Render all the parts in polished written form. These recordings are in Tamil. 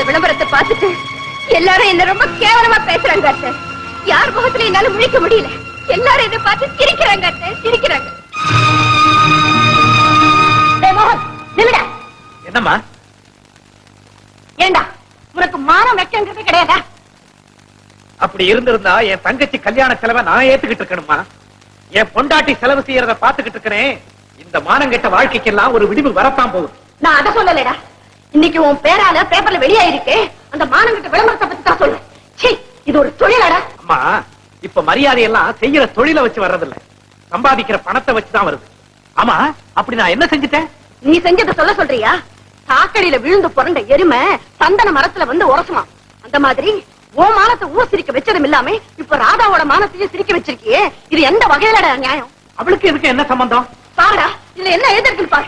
விளம்பரத்தை பார்த்துட்டு எல்லாரும் என்ன ரொம்ப கேவலமா பேசுறாங்க அத்தை. யார் முகத்துல என்னால முழிக்க முடியல. எல்லாரும் இதை பார்த்து சிரிக்கிறாங்க அத்தை, சிரிக்கிறாங்க. என்னம்மா? ஏண்டா உனக்கு மானம் வைக்கிறது கிடையாதா? அப்படி இருந்திருந்தா என் தங்கச்சி கல்யாண செலவை நான் ஏத்துக்கிட்டு இருக்கணுமா? என் பொண்டாட்டி செலவு செய்யறத பாத்துக்கிட்டு இருக்கிறேன். இந்த மானங்கெட்ட வாழ்க்கைக்கெல்லாம் ஒரு விடிவு வரத்தான் போகுது. நான் அதை சொல்லலடா. இன்னைக்கு உன் பேரால பேப்பர்ல வெளியாயிருக்கு. அந்த மானங்கெட்ட விளம்பரத்தை பத்தி தான் சொல்றேன். இது ஒரு தொழிலடா. அம்மா, இப்ப மரியாதையெல்லாம் செய்யற தொழிலை வச்சு வர்றதில்ல, சம்பாதிக்கிற பணத்தை வச்சுதான் வருது. ஆமா, அப்படி நான் என்ன செஞ்சுட்டேன்? நீ செஞ்சதை சொல்றியா? சாக்கடியில விழுந்து புரண்ட எருமை சந்தன மரத்துல வந்து உரசுமா. அந்த மாதிரி ஓ மானத்தை ஊர் சிரிக்க வச்சதும் இல்லாம இப்ப ராதாவோட மானத்தையும் சிரிக்க வச்சிருக்கியே. இது எந்த வகையிலடா நியாயம்? அவளுக்கு இதுக்கு என்ன சம்பந்தம்? பாருடா, இதுல என்ன எழுதிருக்கு பாரு.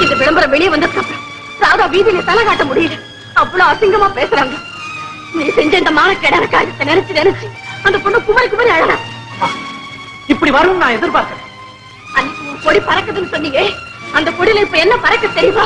இந்த விளம்பரம் வெளியே வந்ததுக்கு அப்புறம் ராதா வீதியில தலை காட்ட முடியல. அவ்வளவு அசிங்கமா பேசுறாங்க. நீ செஞ்ச இந்த மானக்கேடான காரியத்தை நினைச்சு நினைச்சு அந்த பொண்ணு குமரி குமரி அழகா. இப்படி வரும் நான் எதிர்பார்க்கிறேன். அன்னைக்கு உன் பொடி பறக்குதுன்னு சொன்னீங்க. அந்த பொடியில இப்ப என்ன பறக்க தெரியுமா?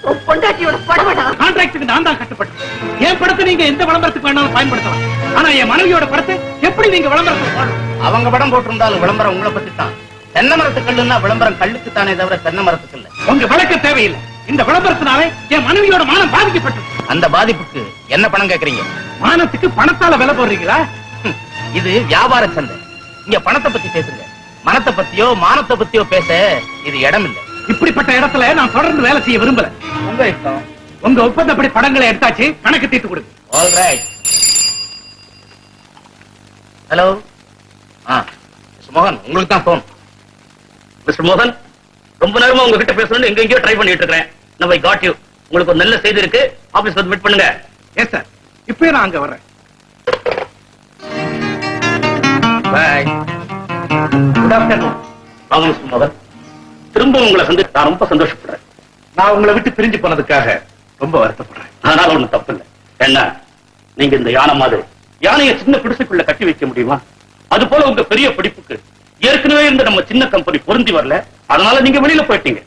உன் பொண்டாட்டியோட படவடா. கான்ட்ராக்டுக்கு நான் தான் கட்டுப்பட்டேன். என் படத்தை நீங்க எந்த விளம்பரத்துக்கு வேணாலும் பயன்படுத்தலாம். ஆனா என் மனைவியோட படத்தை எப்படி நீங்க விளம்பரத்துக்கு போடணும்? அவங்க படம் போட்டிருந்தாலும் விளம்பரம் உங்களை பத்தி தான். தென்னை மரத்துக்கல்லுன்னா விளம்பரம் கல்லுக்கு தானே தவிர தென்னை மரத்துக்கு இல்ல. உங்க விளக்க தேவையில்லை. இந்த விளம்பரத்தினாலே என் மனைவியோட மானம் பாதிக்கப்பட்டது. அந்த பாதிப்புக்கு என்ன பணம் கேக்குறீங்க? மானத்துக்கு பணத்தால விலை போடுறீங்களா? இது வியாபார சந்தை. இங்க பணத்தை பத்தி பேசுங்க. மனத்தை பத்தியோ மானத்தை பத்தியோ பேச இது இடம் இல்ல. இப்படிப்பட்ட இடத்துல நான் தொடர்ந்து வேலை செய்ய விரும்பல. உங்க இஷ்டம். உங்க ஒப்பந்தப்படி படங்களை எடுத்தாச்சு, கணக்கு தீர்த்து கொடுங்க. All right. ஹலோ, மிஸ்டர் மோகன், உங்களுக்கு தான் போன். மிஸ்டர் மோகன், ரொம்ப நேரமா உங்ககிட்ட பேசணும்னு எங்கெங்கயோ ட்ரை பண்ணிட்டு இருக்கேன். Now I got you. உங்களுக்கு ஒரு நல்ல செய்தி இருக்கு. ஆபீஸ் வந்து மீட் பண்ணுங்க. எஸ் சார், இப்பவே நான் அங்க வர்றேன். பை. Good afternoon. வாங்க மிஸ்டர் மோகன், திரும்ப உங்களை சந்தித்து நான் ரொம்ப சந்தோஷப்படுறேன். நான் உங்களை விட்டு பிரிஞ்சு போனதுக்காக ரொம்ப வருத்தப்படுறேன். அதனால ஒண்ணும் தப்பு இல்லை. என்ன, நீங்க இந்த யானை மாதிரி யானையை சின்ன பிடிச்சுக்குள்ள கட்டி வைக்க முடியுமா? அது போல உங்க பெரிய படிப்புக்கு ஏற்கனவே இருந்த நம்ம சின்ன கம்பெனி பொருந்தி வரல. அதனால நீங்க வெளியில போயிட்டீங்க.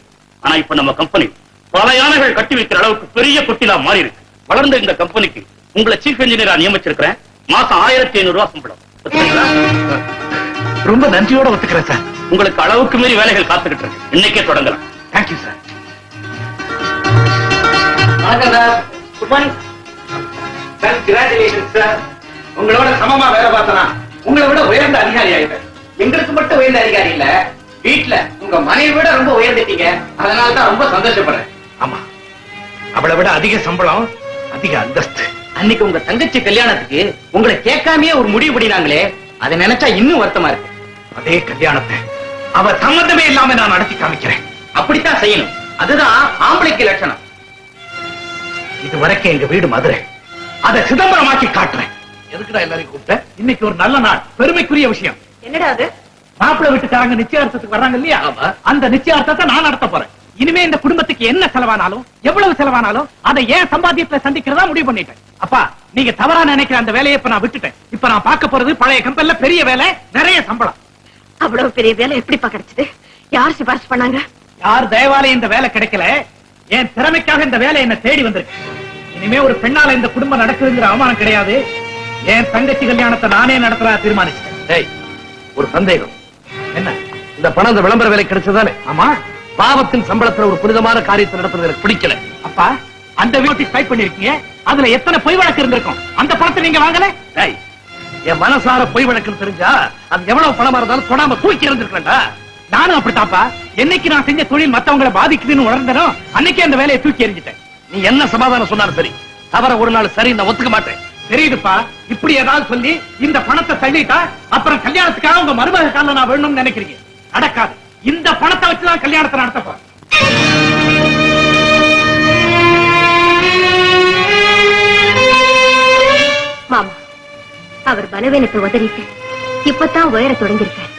ஆனா இப்ப நம்ம கம்பெனி பல யானைகள் கட்டி வைக்கிற அளவுக்கு பெரிய கொட்டிலா மாறி இருக்கு. வளர்ந்த இந்த கம்பெனிக்கு உங்களை சீஃப் இன்ஜினியரா நியமிச்சிருக்கிறேன். மாசம் 1500 ரூபாய் சம்பளம். ரொம்ப நன்றியோட ஒத்துக்கிறேன் சார். உங்களுக்கு அளவுக்கு மீறி வேலைகள் காத்துக்கிட்டு இருக்கு. இன்னைக்கே தொடங்கலாம். Thank you sir. வணக்கம் sir. Good morning. Congratulation sir. உங்களோட சமமா வேலை பார்த்தனா உங்களை விட உயர்ந்த அதிகாரி ஆயிட்டேன். எங்களுக்கு மட்டும் உயர்ந்த அதிகாரி இல்ல, வீட்டுல உங்க மனைவி விட ரொம்ப உயர்ந்துட்டீங்க. அதனாலதான் ரொம்ப சந்தோஷப்படுறேன். ஆமா, அவளை விட அதிக சம்பளம், அதிக அந்தஸ்து. அன்னைக்கு உங்க தங்கச்சி கல்யாணத்துக்கு உங்களை கேட்காமயே ஒரு முடிவு பண்ணினாங்களே, அதை நினைச்சா இன்னும் வருத்தமா இருக்கு. அதே கல்யாணத்தை அவ சம்பந்தமே இல்லாம நான் நடத்தி காமிக்கிறேன். அப்படித்தான் செய்யணும். அதுதான் ஆம்பளைக்கு லட்சணம். இதுவரைக்கும் எங்க வீடு மதுரை, அதை சிதம்பரமாக்கி காட்டுறேன். எதுக்குடா எல்லாரையும் கூப்பிட்ட? இன்னைக்கு ஒரு நல்ல நாள், பெருமைக்குரிய விஷயம். என்னடா அது? மாப்பிள்ளை வீட்டுக்காரங்க நிச்சயார்த்தத்துக்கு வர்றாங்க இல்லையா? அந்த நிச்சயார்த்தத்தை நான் நடத்த போறேன். இனிமே இந்த குடும்பத்துக்கு என்ன செலவானாலும் எவ்வளவு செலவானாலும் அதை ஏன் சம்பாத்தியத்துல சந்திக்கிறதா முடிவு பண்ணிட்டேன். அப்பா, நீங்க தவறா நினைக்கிற அந்த வேலையை இப்ப நான் விட்டுட்டேன். இப்ப நான் பார்க்க போறது பழைய கம்பெனில பெரிய வேலை, நிறைய சம்பளம். அவ்வளவு பெரிய வேலை எப்படிப்பா கிடைச்சது? யார் சிபாரிசு பண்ணாங்க? யார் தயவால இந்த வேலை கிடைக்கல, என் திறமைக்காக இந்த வேலை என்ன தேடி வந்திருக்கு. இனிமே ஒரு பெண்ணால இந்த குடும்பம் நடக்குதுங்கிற அவமானம் கிடையாது. என் தங்கச்சி கல்யாணத்தை நானே நடத்துறா தீர்மானிச்சேன். ஒரு சந்தேகம். என்ன? இந்த பணம் இந்த விளம்பர வேலை கிடைச்சதானே? ஆமா. பாவத்தின் சம்பளத்துல ஒரு புனிதமான காரியத்தை நடத்துறது எனக்கு பிடிக்கல. அப்பா, அந்த வீட்டை டைப் பண்ணிருக்கீங்க, அதுல எத்தனை பொய் வழக்கு இருந்திருக்கும். அந்த பணத்தை நீங்க வாங்கல. என் மனசார பொய் வழக்குன்னு தெரிஞ்சா அது எவ்வளவு பணமா இருந்தாலும் தொடாம தூக்கி இருந்திருக்கா. நானும் அப்படித்தாப்பா. என்னைக்கு நான் செஞ்ச தொழில் மத்தவங்களை பாதிக்குதுன்னு உணர்ந்தனோ அன்னைக்கு அந்த வேலையை தூக்கி எறிஞ்சிட்டேன். நீ என்ன சமாதானம் சொன்னாலும் சரி, தவற ஒரு நாள் சரி நான் ஒத்துக்க மாட்டேன். தெரியுதுப்பா, இப்படி ஏதாவது சொல்லி இந்த பணத்தை தள்ளிட்டா அப்புறம் கல்யாணத்துக்காக உங்க மருமக கால நான் வேணும்னு நினைக்கிறீங்க. நடக்காது. இந்த பணத்தை வச்சுதான் கல்யாணத்தை நடத்தப்போறேன். மாமா, அவர் பலவீனத்தை உதறிட்டு இப்பதான் உயர தொடங்கியிருக்கார்.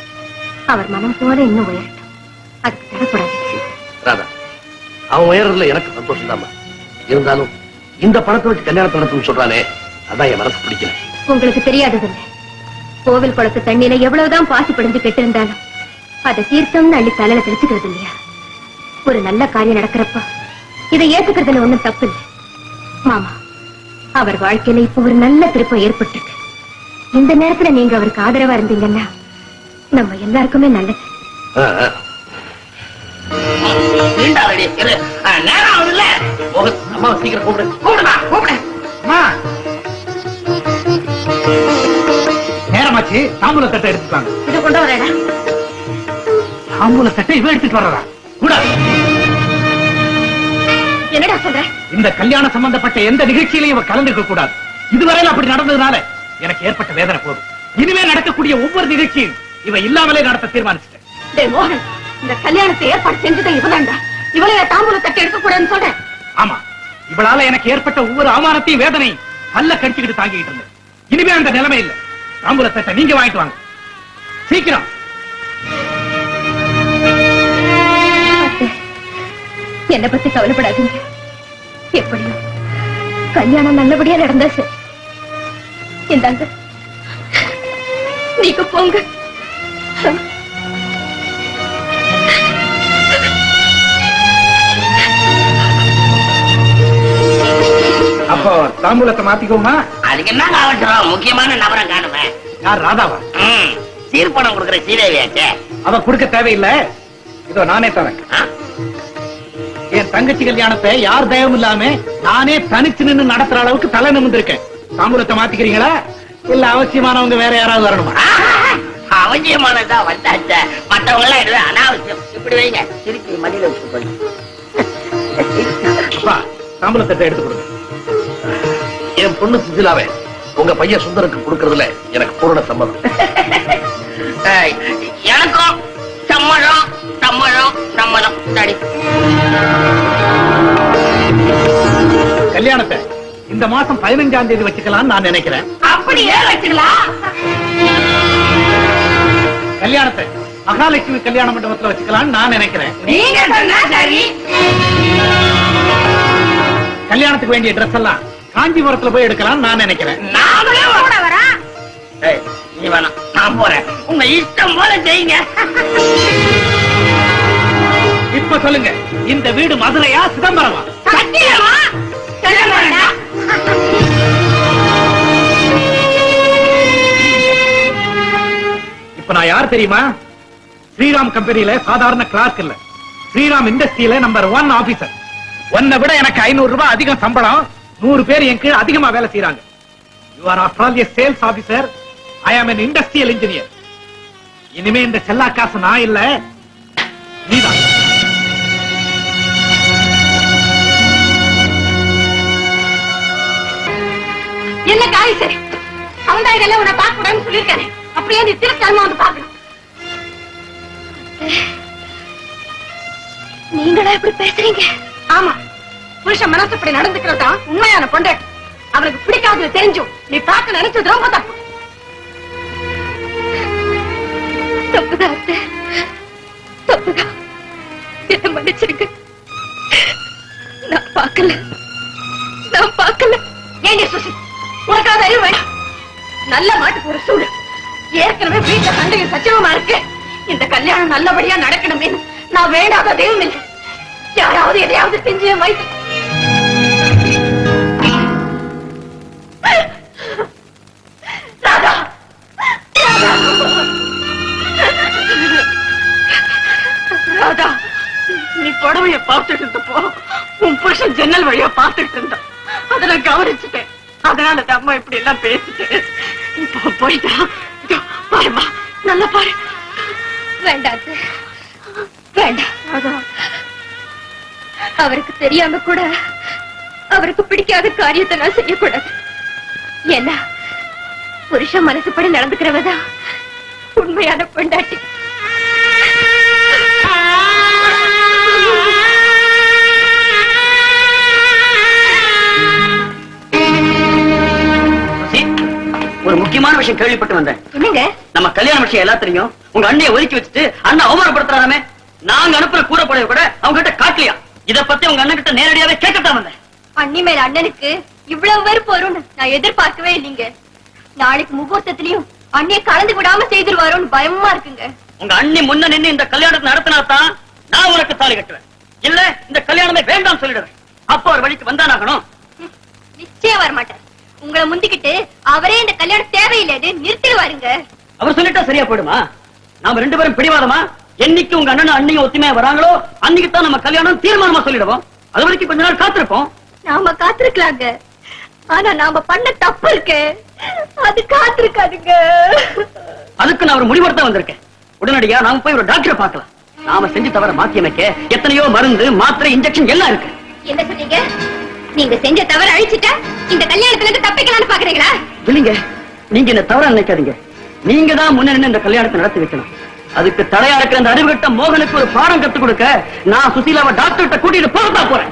அவர் மனம் போல இன்னும் உயரட்டும். அதுக்கு தரப்படாது. ராதா, அவன் உயர்றதுல எனக்கு சந்தோஷம் தான். இருந்தாலும் இந்த பணத்தை வச்சு கல்யாணத்தை நடத்தணும்னு சொல்றானே, அதான் என் மனசு பிடிக்கல. உங்களுக்கு தெரியாததில்லை, கோவில் குளத்து தண்ணியில எவ்வளவுதான் பாசி பிடிஞ்சு கெட்டு இருந்தாலும் அதை தீர்த்தம்னு அள்ளி தலையில தெளிச்சுக்கிறது இல்லையா? ஒரு நல்ல காரியம் நடக்கிறப்ப இதை ஏத்துக்கிறதுல ஒண்ணும் தப்பு இல்லை. மாமா, அவர் வாழ்க்கையில இப்ப ஒரு நல்ல திருப்பம் ஏற்பட்டிருக்கு. இந்த நேரத்துல நீங்க அவருக்கு ஆதரவா இருந்தீங்கன்னா நம்ம எல்லாருக்குமே நல்லது. நேரம் ஆகுதுல்ல, அம்மா சீக்கிரம் கூப்பிடு. கூப்பிடுமா கூப்பிடு. நேரமாச்சு, தாம்பூல தட்டை எடுத்துட்டாங்க. இதை கொண்டு வரேடா. தாம்பூல தட்டை இவ எடுத்துட்டு வர்றதா? கூட என்னடா சொல்ற? இந்த கல்யாண சம்பந்தப்பட்ட எந்த நிகழ்ச்சியிலையும் இவ கலந்துக்க கூடாது. இதுவரையில் அப்படி நடந்ததுனால எனக்கு ஏற்பட்ட வேதனை போதும். இனிமே நடக்கக்கூடிய ஒவ்வொரு நிகழ்ச்சியும் இவ இல்லாமலே நடத்த தீர்மானிச்சிட்டேன். டேய் மோகன், இந்த கல்யாணத்தை ஏற்பாடு செஞ்சதை இவதான்டா. இவளைய தாம்பூல தட்டை எடுக்க கூடாதுன்னு சொல்றேன். ஆமா, இவளால எனக்கு ஏற்பட்ட ஒவ்வொரு அவமானத்தையும் வேதனையும் பல்ல கடிச்சுக்கிட்டு தாங்கிட்டு இருந்தேன். இனிமே அந்த நிலைமை இல்ல. தாம்பூல தட்டை நீங்க வாங்கிட்டு வாங்க சீக்கிரம். என்னை பத்தி கவலைப்படாதீங்க. எப்படியும் கல்யாணம் நல்லபடியா நடந்தா சார். இந்தாங்க, நீங்க போங்க. அப்போ தாம்பூலத்தை மாத்திக்கோமா? அதுக்கு என்ன அவசரம்? முக்கியமான நபரை காணுமே. யார்? ராதாவா? சீர்பணம் கொடுக்கிற சீதேவியாச்சே. அவ கொடுக்க தேவையில்லை, இதோ நானே தரேன். என் தங்கச்சி கல்யாணத்தை யார் தயவும் இல்லாம நானே தனிச்சு நின்று நடத்துற அளவுக்கு தலை நிமிர்ந்திருக்கேன். தாம்பூலத்தை மாத்திக்கிறீங்களா இல்ல அவசியமானவங்க வேற யாராவது வரணுமா? அவசியமானதா வந்தாச்ச, மற்றவங்க எல்லாம் எதுவும் அனாவசியம். இப்படி வைங்க, திருப்பி மடியில வச்சு போய் தாம்பூலத்தை எடுத்து கொடுங்க. என் பொண்ணு சுசிலாவே உங்க பையன் சுந்தருக்கு கொடுக்கறதுல எனக்கு பூரண சம்மதம். எனக்கும் சம்மதம் சம்மதம் சம்மதம். சரி, கல்யாணத்தை இந்த மாசம் 15ஆம் தேதி வச்சுக்கலாம் நான் நினைக்கிறேன். அப்படியே வச்சுக்கலாம். கல்யாணத்தை மகாலட்சுமி கல்யாண மண்டபத்துல வச்சுக்கலாம் நான் நினைக்கிறேன். நீங்க சொன்னா சரி. கல்யாணத்துக்கு வேண்டிய ட்ரெஸ் எல்லாம் காஞ்சிபுரத்துல போய் எடுக்கலாம் நான் நினைக்கிறேன். நாமளே கூட வரேன். நீ வேணாம், நான் போறேன். உங்க இஷ்டம் போல செய்யுங்க. இப்ப சொல்லுங்க, இந்த வீடு மதுரையா சிதம்பரமா? சத்தியமா சொல்ல. இப்ப நான் யார் தெரியுமா? ஸ்ரீராம் கம்பெனியில சாதாரண கிளார்க் இல்ல, ஸ்ரீராம் இண்டஸ்ட்ரியில நம்பர் 1 ஆபீசர். உன்னை விட எனக்கு 500 ரூபாய் அதிகம் சம்பளம். 100 பேர் என் கீழ அதிகமா வேலை செய்யறாங்க. You are after all a sales officer. I am an industrial engineer. இனிமே இந்த செல்லா காசு நான் இல்ல, நீதான். என்ன காய் சரி, அவன் தான் இதெல்லாம் உன்னை பார்க்க கூடாதுன்னு சொல்லியிருக்கானே. அப்படியே நீ திருத்தமா வந்து பார்க்கணும். நீங்களா இப்படி பேசுறீங்க? ஆமா, புருஷன் மனசுப்படி நடந்துக்கிறதா உண்மையான பொண்டாட்டி. அவனுக்கு பிடிக்காது தெரிஞ்சும் நீ பார்க்க நினைச்சது ரொம்ப தப்பு. தப்புதான் அத்தை, தப்புதான். என்ன மன்னிச்சிருங்க. நான் பார்க்கல. ஏண்டி சுசி, உனக்காக அறிவு வேண்டாம். நல்ல மாட்டுக்கு ஒரு சூடு. ஏற்கனவே வீட்டுல சண்டையும் சச்சரவமா இருக்கு. இந்த கல்யாணம் நல்லபடியா நடக்கணுமே நான் வேண்டாத தெய்வம் இல்லை. யாராவது எதையாவது செஞ்சு என் வயிற்று ராதா, ராதா, நீ புடவைய பார்த்துட்டு இருந்தப்போ உன் புருஷன் ஜன்னல் வழியா பார்த்துட்டு இருந்தான். அதை நான் கவனிச்சுட்டேன். அதனால அம்மா இப்படி எல்லாம் பேசிட்டு இப்போ போயிட்டா. பாருமா, நல்லா பாரு. வேண்டாம் அத்தை, வேண்டாம். அவருக்கு தெரியாம கூட அவருக்கு பிடிக்காத காரியத்தை நான் செய்யக்கூடாது. ஏன்னா புருஷன் மனசுப்படி நடந்துக்கிறவதான் உண்மையான பொண்டாட்டி. ஒரு முக்கியமான விஷயம் கேள்விப்பட்டு வந்தேன். என்னங்க? நம்ம கல்யாண விஷயம் எல்லாத்தையும் உங்க அண்ணையை ஒதுக்கி வச்சுட்டு அண்ணன் அவமானப்படுத்துறாராமே. நாங்க அனுப்புற கூறப்படைய கூட அவங்க கிட்ட காட்டலையா? இத பத்தி உங்க அண்ணன் கிட்ட நேரடியாவே கேட்கத்தான் வந்தேன். அண்ணி மேல அண்ணனுக்கு இவ்வளவு வெறுப்பு வரும்னு நான் எதிர்பார்க்கவே இல்லைங்க. நாளைக்கு முகூர்த்தத்திலையும் அண்ணிய கலந்து விடாம செய்திருவாரோன்னு பயமா இருக்குங்க. உங்க அண்ணி முன்ன நின்னு இந்த கல்யாணத்தை நடத்தினாதான் நான் உனக்கு தாலி கட்டுவேன். இல்ல இந்த கல்யாணமே வேண்டாம் சொல்லிடுறேன். அப்போ ஒரு வழிக்கு வந்தானாகணும். நிச்சயம் வரமாட்டார். உங்களை முந்திக்கிட்டு அவரே இந்த கல்யாணம் தேவையில்லைன்னு நிறுத்திடுவாருங்க. அவர் சொல்லிட்டா சரியா போயிடுமா? நாம 2 பேரும் பிடிவாதமா என்னைக்கு உங்க அண்ணனும் அண்ணியும் ஒத்துமையா வராங்களோ அன்னைக்கு தான் நம்ம கல்யாணம் தீர்மானமா சொல்லிடுவோம். அது வரைக்கும் கொஞ்ச நாள் காத்திருப்போம். நாம காத்திருக்கலாங்க, ஆனா நாம பண்ண தப்பு இருக்கு, அது காத்திருக்காதுங்க. அதுக்கு நான் ஒரு முடிவெடுத்த வந்திருக்கேன். உடனடியா நாம போய் ஒரு டாக்டரை பார்க்கலாம். நாம செஞ்சு தவிர மாத்தி அமைக்க எத்தனையோ மருந்து, மாத்திரை, இன்ஜெக்ஷன் எல்லாம் இருக்கு. என்ன சொன்னீங்க? நீங்க செஞ்ச தவறு அழிச்சிட்டா இந்த கல்யாணத்துல இருந்து தப்பிக்கலாம்னு பாக்குறீங்களா? இல்லைங்க, நீங்க என்ன தவறா நினைக்காதீங்க. நீங்க தான் முன்ன நின்னு இந்த கல்யாணத்தை நடத்தி வைக்கணும். அதுக்கு தடையா இருக்கிற அந்த அறிவுகட்ட மோகனுக்கு ஒரு பாடம் கத்துக் கொடுக்க நான் சுசீலாவை டாக்டர்கிட்ட கூட்டிட்டு போகத்தான் போறேன்.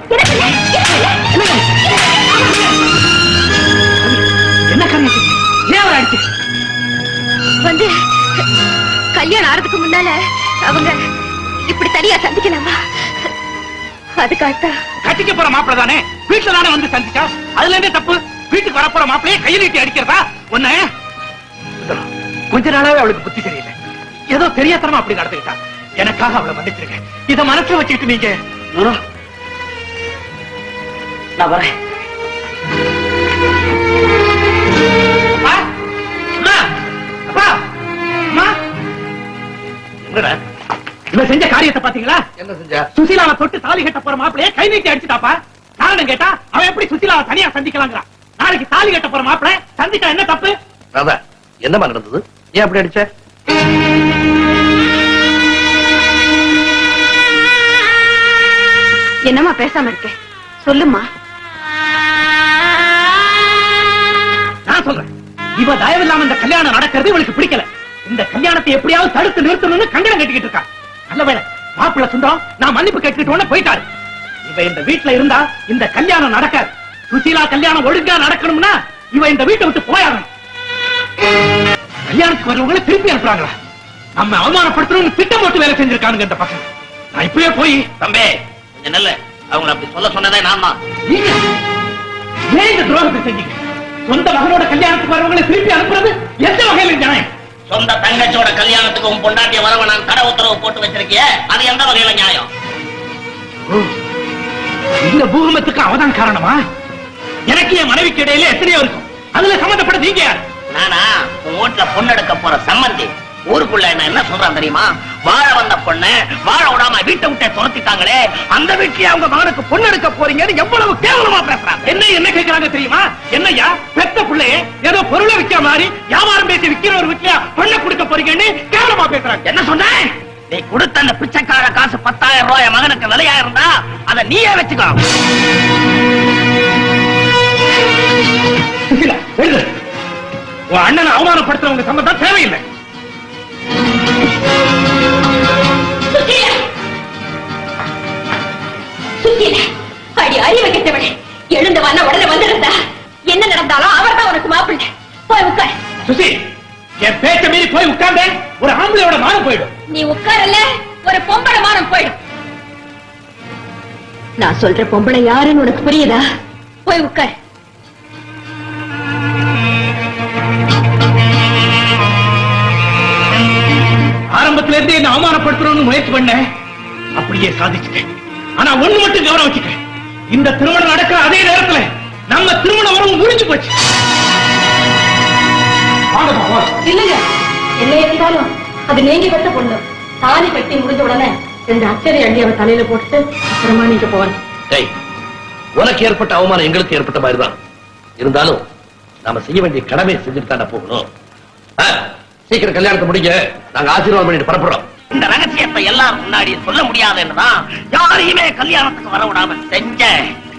என்ன காரியம்? ஏன் அவர் அடிச்சு வந்து கல்யாணம் ஆறதுக்கு முன்னால அவங்க இப்படி தனியா சந்திக்கலாமா? அதுக்காகத்தான் கட்டிக்க போற மாப்பிள்ள தானே வீட்டுல தானே வந்து சந்திச்சா, அதுல இருந்தே தப்பு. வீட்டுக்கு வரப்போற மாப்பிளையே கையில் நீட்டி அடிக்கிறதா? ஒண்ணு கொஞ்ச நாளாவே அவளுக்கு புத்தி தெரியல, ஏதோ தெரியாதனமா அப்படி நடந்துக்கிட்டா. எனக்காக அவளை மன்னிச்சிருக்கேன். இத மனசுல வச்சுக்கிட்டு நீங்க நான் வரேன். அப்பா, அம்மா, அப்பா, அம்மா. என்னடா இவன் செஞ்ச காரியத்தை பாத்தீங்களா? என்ன செஞ்சா? சுசீலாவை தொட்டு தாலி கட்ட போற மாப்பிளையே கை நீட்டி அடிச்சுட்டாப்பா. காரணம் கேட்டா அவன் எப்படி சுசீலாவை தனியா சந்திக்கலாங்கிறான். நாளைக்கு தாலி கட்ட போற மாப்பிளை சந்திச்சா என்ன தப்பு? ராதா, என்னமா நடந்தது? ஏன் அப்படி அடிச்ச? என்னம்மா பேசாம இருக்க? சொல்லுமா. நான் சொல்றேன், இவ தயவு இல்லாம இந்த கல்யாணம் நடக்கிறது இவளுக்கு பிடிக்கல. இந்த கல்யாணத்தை எப்படியாவது தடுத்து நிறுத்தணும்னு கங்கணம் கட்டிக்கிட்டு இருக்கா. நல்ல வேளை மாப்பிள்ள சுந்தரம் நான் மன்னிப்பு கேட்டுக்கிட்டோன்னு போயிட்டாரு. இவ இந்த வீட்டுல இருந்தா இந்த கல்யாணம் நடக்காது. சுசீலா கல்யாணம் ஒழுங்கா நடக்கணும்னா இவ இந்த வீட்டை விட்டு போயாகணும். கல்யாணத்துக்கு வரவங்களை திருப்பி அனுப்புறாங்களா? நம்ம அவமானப்படுத்தணும்னு திட்டம் போட்டு வேலை செஞ்சிருக்கானுங்க இந்த பசங்க. நான் இப்பவே போய் தம்பி கொஞ்சம் நல்ல அவங்களை அப்படி சொல்ல சொன்னதே நான் தான். நீங்க ஏன் இந்த துரோகத்தை செஞ்சீங்க? சொந்த மகனோட கல்யாணத்துக்கு வரவங்களை திருப்பி அனுப்புறது எந்த வகையில நியாயம்? சொந்த தங்கச்சோட கல்யாணத்துக்கு உன் பொண்டாட்டிய வரவ நான் தடை உத்தரவு போட்டு வச்சிருக்கிய, அது எந்த வகையில நியாயம்? இந்த பூகம்பத்துக்கு அவதான் காரணமா? எனக்கு என் மனைவிக்கு இடையில எத்தனையோ இருக்கும், அதுல சம்பந்தப்பட நீங்க யார்? நானா உன் வீட்டுல பொண்ணு எடுக்க போற சம்மந்தி. ஊருக்குள்ள என்ன சொல்றான் தெரியுமா? வாழ வந்த பொண்ணு வாழ விடாம வீட்டை விட்டே துரத்திட்டாங்களே, அந்த வீட்டுல அவங்க மகனுக்கு பொண்ணு எடுக்க போறீங்கன்னு எவ்வளவு கேவலமா பேசுறாங்க. என்ன கேட்கறாங்க தெரியுமா? என்னையா பெத்த பிள்ளைய ஏதோ பொருளை விற்கிற மாதிரி வியாபாரம் பேசி விற்கிற ஒரு வீட்டுல பொண்ணை கொடுக்க போறீங்கன்னு கேவலமா பேசுறாங்க. என்ன சொன்ன? நீ கொடுத்த அந்த பிச்சைக்கார காசு 10,000 ரூபாய் மகனுக்கு விலையா இருந்தா அதை நீயே வச்சுக்கோ. சுசீலா, எழுது. உன் அண்ணனை அவமானப்படுத்துறவங்க சம்பந்தம் தேவையில்லை. அடி அறிவு கெட்டவளே, எழுந்து வந்த உடனே வந்திருந்தா என்ன நடந்தாலும் அவர் தான் உனக்கு மாப்பிள்ளை. போய் உட்கார். சுசி, என் பேச்ச மீறி போய் உட்கார்ந்தே ஒரு ஆம்பளையோட மானம் போயிடும். நீ உட்காரல்ல, ஒரு பொம்பளை மானம் போயிடும். நான் சொல்ற பொம்பளை யாருன்னு உனக்கு புரியுதா? போய் உட்கார். ஆரம்பத்துல இருந்து என்ன அவமானப்படுத்தணும்னு முயற்சி பண்ண, அப்படியே சாதிச்சுட்டேன். ஆனா ஒண்ணு மட்டும் கவனம் வச்சுட்டேன், இந்த திருமணம் நடக்கிற அதே நேரத்துல நம்ம திருமணம் வரும் முடிஞ்சு போச்சு. இல்லங்க, என்ன இருந்தாலும் அது நீங்க பெற்ற பொண்ணு. தாலி கட்டி முடிஞ்ச உடனே 2 அச்சரை அள்ளி அவ தலையில போட்டுட்டு அப்புறமா நீங்க போவாங்க. டேய், உனக்கு ஏற்பட்ட அவமானம் எங்களுக்கு ஏற்பட்ட மாதிரிதான் இருந்தாலும் நாம செய்ய வேண்டிய கடமை செஞ்சுட்டு தானே போகணும். சீக்கிரம் கல்யாணத்தை முடிங்க, நாங்க ஆசீர்வாதம் பண்ணிட்டு பரப்புறோம். இந்த ரகசியத்தை எல்லாரும் முன்னாடி சொல்ல முடியாதுன்னுதான் யாரையுமே கல்யாணத்துக்கு வர விடாம செஞ்ச.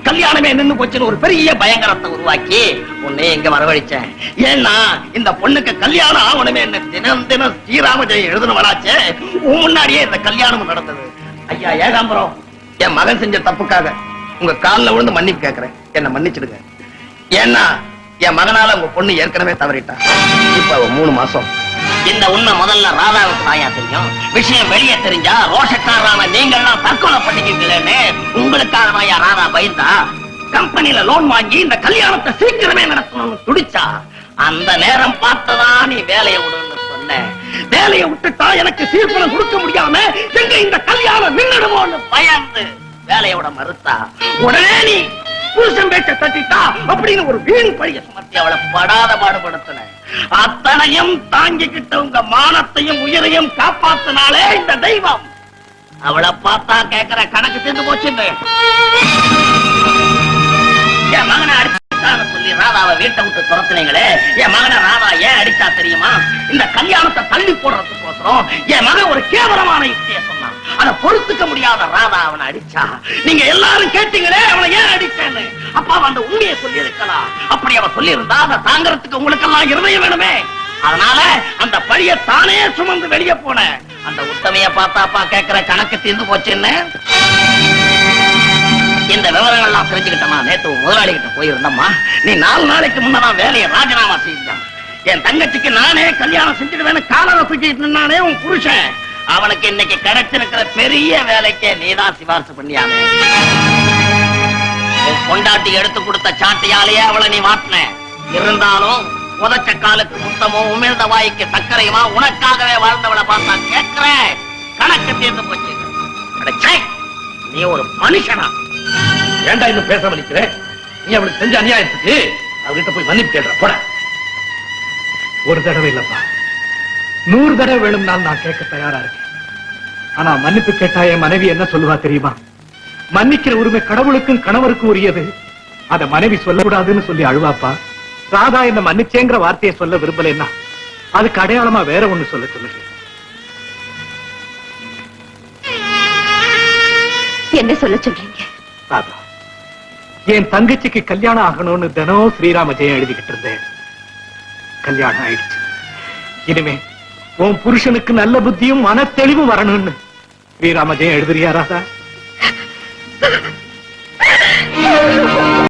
கல்யாணமே நின்னு போச்சுன்னு ஒரு பெரிய பயங்கரத்தை உருவாக்கி உன்னை எங்க வரவழைச்சேன். ஏன்னா இந்த பொண்ணுக்கு கல்யாணம் ஆகணுமே என்ன தினம் தினம் ஸ்ரீராம ஜெயம் எழுதுனவளாச்சே, முன்னாடியே இந்த கல்யாணம் நடந்தது. ஐயா ஏகாம்பரம், என் மகன் செஞ்ச தப்புக்காக உங்க காலில் விழுந்து மன்னிப்பு கேட்கிறேன், என்ன மன்னிச்சிடுங்க. ஏன்னா என் மகனால உங்க பொண்ணு ஏற்கனவே தவறிட்டா. இப்ப அவ 3 மாசம். இந்த உண்மை முதல்ல ராதாவுக்கு தாயா தெரியும். விஷயம் வெளியே தெரிஞ்சா ரோஷக்காரரான நீங்கள்லாம் தற்கொலை பண்ணிக்கிறீங்களேன்னு உங்களுக்காக ராதா பயந்தா கம்பெனில லோன் வாங்கி இந்த கல்யாணத்தை சீக்கிரமே நடத்தணும்னு துடிச்சா. அந்த நேரம் பார்த்துதான் நீ வேலையை விடுன்னு சொன்ன. வேலையை விட்டுட்டா எனக்கு சீர்பணம் கொடுக்க முடியாம எங்க இந்த கல்யாணம் நின்னுடுமோன்னு பயந்து வேலையை விட மறுத்தா. உடனே நீ புருஷன் பேச்ச தட்டிட்டா அப்படின்னு ஒரு வீண் பழிய சுமத்தி அவளை படாத பாடுபடுத்தின. அத்தனையும் தாங்கிக்கிட்டு உங்க மானத்தையும் உயிரையும் காப்பாத்தினாலே இந்த தெய்வம். அவளை பார்த்தா கேட்கிற கணக்கு சேர்ந்து போச்சுன்னு என் மகனை அடிச்சான்னு சொல்லி ராதாவை வீட்டை விட்டு துரத்துனீங்களே. என் மகனை ராதா ஏன் அடிச்சா தெரியுமா? இந்த கல்யாணத்தை தள்ளி போடுறதுக்கோசரம். என் மகன் ஒரு கேவலமான யுக்தியை சொன்னான். அதை பொறுத்துக்க முடியாத ராதா அவனை அடிச்சா. நீங்க எல்லாரும் கேட்டீங்களே அவனை ஏன் அடிச்சேன்னு. அப்பா அந்த உண்மையை சொல்லி இருக்கலாம். அப்படி அவ சொல்லி இருந்தா அதை தாங்கறதுக்கு உங்களுக்கு எல்லாம் இருதயம் வேணுமே. அதனால அந்த பழிய தானே சுமந்து வெளியே போன அந்த உத்தமைய பார்த்தாப்பா கேட்கிற கணக்கு தீர்ந்து போச்சுன்னு. இந்த விவரங்கள்லாம் தெரிஞ்சுக்கிட்டமா நேற்று முதலாளி கிட்ட போயிருந்தம்மா. நீ 4 நாளைக்கு முன்னதான் வேலையை ராஜினாமா செய்தான். என் தங்கச்சிக்கு நானே கல்யாணம் செஞ்சுடுவேன்னு காலரை தூக்கிட்டு நின்னானே உன் புருஷன். அவனுக்கு இன்னைக்கு கிடைச்சிருக்கிற பெரிய வேலைக்கே நீதான் சிபாரிசு பண்ணியாமே. உன் பொண்டாட்டி எடுத்து கொடுத்த சாட்டையாலேயே அவளை நீ மாட்டின. இருந்தாலும் உதச்ச காலுக்கு முத்தமும் உமிழ்ந்த வாய்க்கு சர்க்கரையுமா உனக்காகவே வாழ்ந்தவளை பார்த்தா கேட்கிறேன் கணக்கு தீர்ந்து போச்சு. நீ ஒரு மனுஷனா? ஏண்டா இன்னும் பேசாம நிக்கிறேன்? நீ அவளுக்கு செஞ்ச அநியாயத்துக்கு அவகிட்ட போய் மன்னிப்பு கேட்ற போட. ஒரு தடவை இல்லப்பா, 100 தடவை வேணும்னாலும் நான் கேட்க தயாரா இருக்கேன். ஆனா மன்னிப்பு கேட்டா என் மனைவி என்ன சொல்லுவா தெரியுமா? மன்னிக்கிற உரிமை கடவுளுக்கும் கணவருக்கும் உரியது, அத மனைவி சொல்லக்கூடாதுன்னு சொல்லி அழுவாப்பா. ராதா என்ன மன்னிச்சேங்கிற வார்த்தையை சொல்ல விரும்பலன்னா அதுக்கு அடையாளமா வேற ஒண்ணு சொல்ல சொல்லுங்க. என்ன சொல்ல சொல்றீங்க? ராதா, என் தங்கச்சிக்கு கல்யாணம் ஆகணும்னு தினம் ஸ்ரீராம ஜெயம் எழுதிக்கிட்டு இருந்தேன். கல்யாணம் ஆயிடுச்சு. இனிமே உன் புருஷனுக்கு நல்ல புத்தியும் மன தெளிவும் வரணும்னு ஸ்ரீராம ஜெயம் எழுதுறியா ராதா?